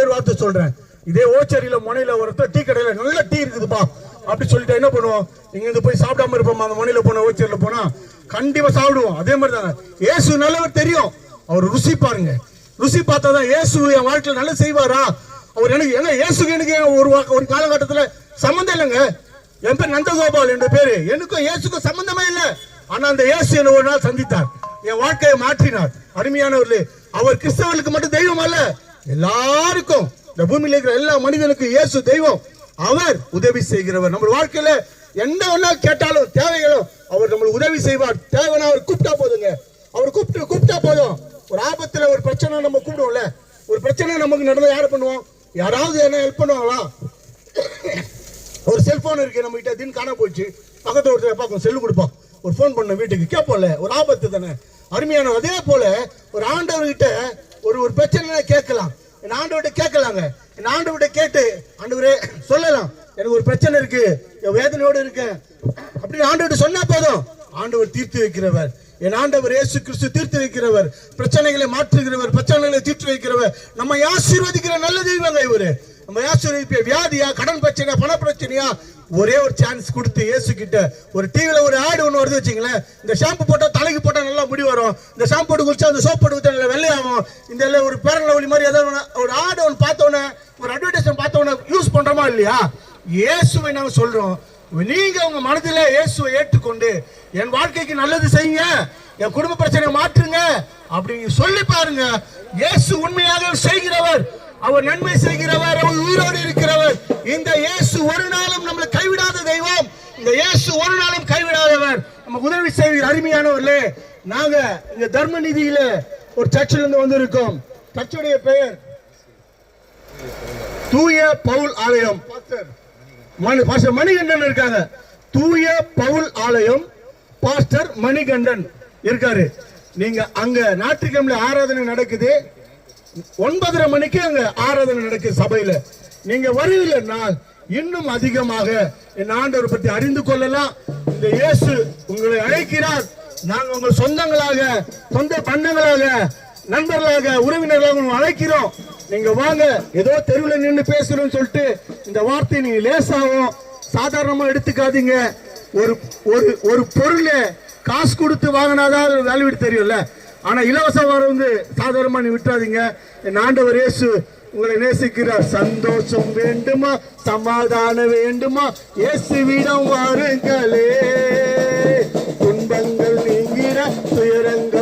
ஒரு வார்த்தை சொல்றேன். இதே ஓச்சேரியில முனையில ஒருத்தர் டீ கடையில நல்ல டீ இருக்குதுப்பா அப்படி சொல்லிட்டு என்ன பண்ணுவோம், இங்க இருந்து போய் சாப்பிடாம இருப்போம். அந்த முனையில போன ஓச்சேரியில போனா கண்டிப்பா சாப்பிடுவோம். அதே மாதிரி தானே இயேசு நல்லவர் தெரியும், அவர் ருசி பாருங்க. ருசி பார்த்தாதான் இயேசு என் வாழ்க்கையில் நல்லா செய்வாரா. அவர் எனக்கு ஏன்னா இயேசுக்கு எனக்கு ஒரு காலகட்டத்தில் சம்பந்தம் இல்லைங்க. என் பேர் நந்தகோபால் என்ற பேரு, எனக்கும் இயேசுக்கும் சம்பந்தமே இல்லை. ஆனா அந்த இயேசு என்ன ஒரு நாள் சந்தித்தார், என் வாழ்க்கையை மாற்றினார். அருமையானவர்களே, அவர் கிறிஸ்தவர்களுக்கு மட்டும் தெய்வம் அல்ல, எல்லாருக்கும் இந்த பூமியில இருக்கிற எல்லா மனிதனுக்கும் இயேசு தெய்வம். அவர் உதவி செய்கிறவர். நம்ம வாழ்க்கையில என்ன ஒண்ணா கேட்டாலும் தேவைகளும் அவர் நம்மளுக்கு உதவி செய்வார். தேவைன்னா அவர் கூப்பிட்டா போதுங்க, அவர் கூப்பிட்டா போதும். ஒரு ஆபத்துல ஒரு பிரச்சனை நம்ம கூப்பிடுவோம்ல, ஒரு பிரச்சனை நமக்கு நடந்தா யாரை பண்ணுவோம், யாராவது என்ன ஹெல்ப் பண்ணுவாங்களா? ஒரு செல்போன் இருக்கு நம்ம கிட்ட, தின் காண போயிடுச்சு, பக்கத்துல ஒருத்தர் பார்க்கும் செல்லு கொடுப்போம், ஒரு போன் பண்ண வீட்டுக்கு கேட்போம்ல, ஒரு ஆபத்து தானே. அருமையான அதே போல ஒரு ஆண்டவர்கிட்ட ஒரு பிரச்சனை கேட்கலாம். என் ஆண்டவர்கிட்ட கேட்கலாங்க, என் ஆண்டவர்கிட்ட கேட்டு ஆண்டவரே சொல்லலாம், எனக்கு ஒரு பிரச்சனை இருக்கு, என் வேதனையோடு இருக்கேன் அப்படின்னு ஆண்டவர்கிட்ட சொன்னா போதும். ஆண்டவர் தீர்த்து வைக்கிறவர். என் ஆண்டவர் இயேசு கிறிஸ்து தீர்த்து வைக்கிறவர், பிரச்சனைகளை மாற்றுகிறவர், பிரச்சனைகளை தீர்த்து வைக்கிறவர், நம்ம ஆசீர்வதிக்கிற நல்ல தெய்வங்க இவரு. நம்ம ஆசீர்வதிப்ப வியாதியா, கடன் பிரச்சனையா, பண பிரச்சனையா, ஒரே ஒரு சான்ஸ் கொடுத்து இயேசு கிட்ட ஒரு டிவில ஒரு ஆடு ஒன்று வருது வச்சுங்களேன், இந்த ஷாம்பு போட்டா தலைக்கு போட்டா நல்லா முடி வரும், இந்த ஷாம்பு போட்டு குளிச்சா அந்த சோப் போட்டு குளிச்சா நல்லா வெள்ளையாகும், இந்த ஒரு பேரன் ஒளி மாதிரி ஏதாவது ஒரு ஆடு ஒன்று பார்த்தோன்னே, ஒரு அட்வர்டைஸ்மெண்ட் பார்த்தோன்னே யூஸ் பண்றோமா இல்லையா? இயேசுவை நாங்க சொல்றோம். நீங்க உங்க மனதில இயேசுவை ஏற்றுக்கொண்டு என் வாழ்க்கைக்கு நல்லது செய்யுங்க, என் குடும்ப பிரச்சனை மாற்றுங்க அப்படின்னு சொல்லி பாருங்க. இயேசு உண்மையாக செய்கிறவர், அவர் நன்மை செய்கிறவர், அவர் உயிரோடு இருக்கிறவர். இந்த இயேசு ஒரு நாளும் நம்மளை கைவிடாத தெய்வம், இந்த இயேசு ஒரு நாளும் கைவிடாதவர், நமக்கு உதவி செய்கிற. அருமையானவர்களே, நாங்க இங்க தர்ம நிதியில ஒரு சர்ச்சில் இருந்து வந்திருக்கோம். சர்ச்சுடைய பெயர் தூய பவுல் ஆலயம். பாஸ்டர் மணிகண்டன் இருக்காங்க. தூய பவுல் ஆலயம் பாஸ்டர் மணிகண்டன் இருக்காரு. நீங்க அங்க ஞாயிற்றுக்கிழமை ஆராதனை நடக்குது, 9:30 மணிக்கு அங்க ஆராதனை நடக்குது சபையில. நீங்க வருவீங்கன்னா இன்னும் அதிகமாக என் ஆண்டவர் பற்றி அறிந்து கொள்ளலாம். இந்த இயேசு உங்களை அழைக்கிறார். நாங்க உங்கள் சொந்தங்களாக, சொந்த பந்தங்களாக, நண்பர்களாக, உறவினர்களாக அழைக்கிறோம். நீங்க வாங்க. ஏதோ தெருவில் நின்று பேசணும்னு சொல்லிட்டு இந்த வார்த்தையை நீங்க லேசாவும் சாதாரணமா எடுத்துக்காதீங்க. ஒரு பொருளை காசு கொடுத்து வாங்கினாதான் வேல்யூ தெரியும்ல. ஆனா இலவசம் வந்து சாதாரணமா நீ விட்டுறாதீங்க. என் ஆண்டவர் இயேசு உங்களை நேசிக்கிறார். சந்தோஷம் வேண்டுமா, சமாதானம் வேண்டுமா, இயேசுவிடம் வாருங்களே. துன்பங்கள் நீங்கிற, துயரங்கள்